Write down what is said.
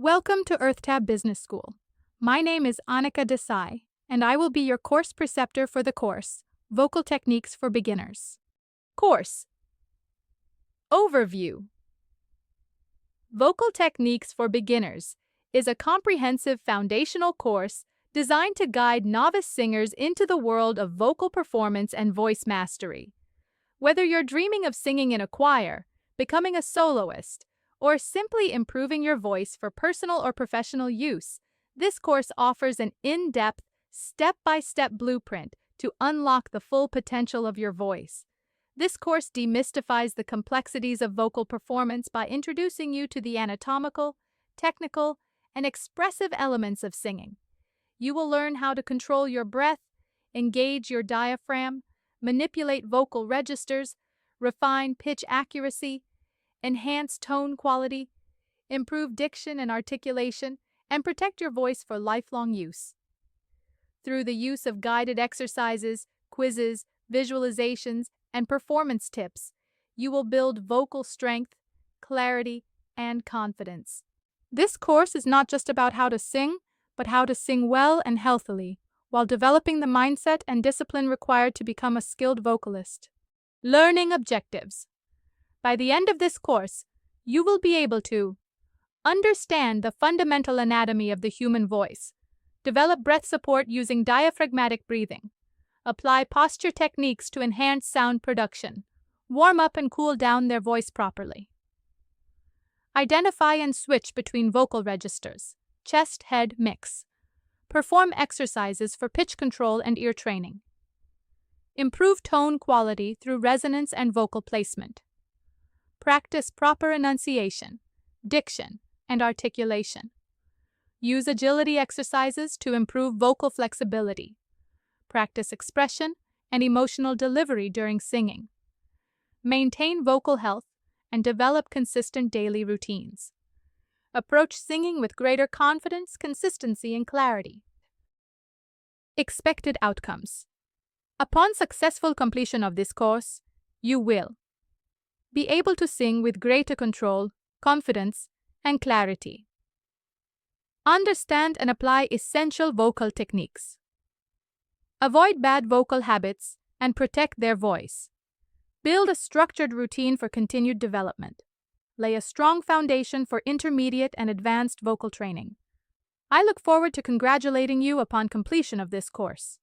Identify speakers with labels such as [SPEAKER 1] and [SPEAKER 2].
[SPEAKER 1] Welcome to EarthTab Business School. My name is Anika Desai, and I will be your course preceptor for the course, Vocal Techniques for Beginners. Course Overview. Vocal Techniques for Beginners is a comprehensive foundational course designed to guide novice singers into the world of vocal performance and voice mastery. Whether you're dreaming of singing in a choir, becoming a soloist, or simply improving your voice for personal or professional use, this course offers an in-depth, step-by-step blueprint to unlock the full potential of your voice. This course demystifies the complexities of vocal performance by introducing you to the anatomical, technical, and expressive elements of singing. You will learn how to control your breath, engage your diaphragm, manipulate vocal registers, refine pitch accuracy, enhance tone quality, improve diction and articulation, and protect your voice for lifelong use. Through the use of guided exercises, quizzes, visualizations, and performance tips, you will build vocal strength, clarity, and confidence. This course is not just about how to sing, but how to sing well and healthily, while developing the mindset and discipline required to become a skilled vocalist. Learning objectives. By the end of this course, you will be able to understand the fundamental anatomy of the human voice, develop breath support using diaphragmatic breathing, apply posture techniques to enhance sound production, warm up and cool down their voice properly, identify and switch between vocal registers, chest-head mix, perform exercises for pitch control and ear training, improve tone quality through resonance and vocal placement, practice proper enunciation, diction, and articulation. Use agility exercises to improve vocal flexibility. Practice expression and emotional delivery during singing. Maintain vocal health and develop consistent daily routines. Approach singing with greater confidence, consistency, and clarity. Expected outcomes. Upon successful completion of this course, you will be able to sing with greater control, confidence, and clarity. Understand and apply essential vocal techniques. Avoid bad vocal habits and protect their voice. Build a structured routine for continued development. Lay a strong foundation for intermediate and advanced vocal training. I look forward to congratulating you upon completion of this course.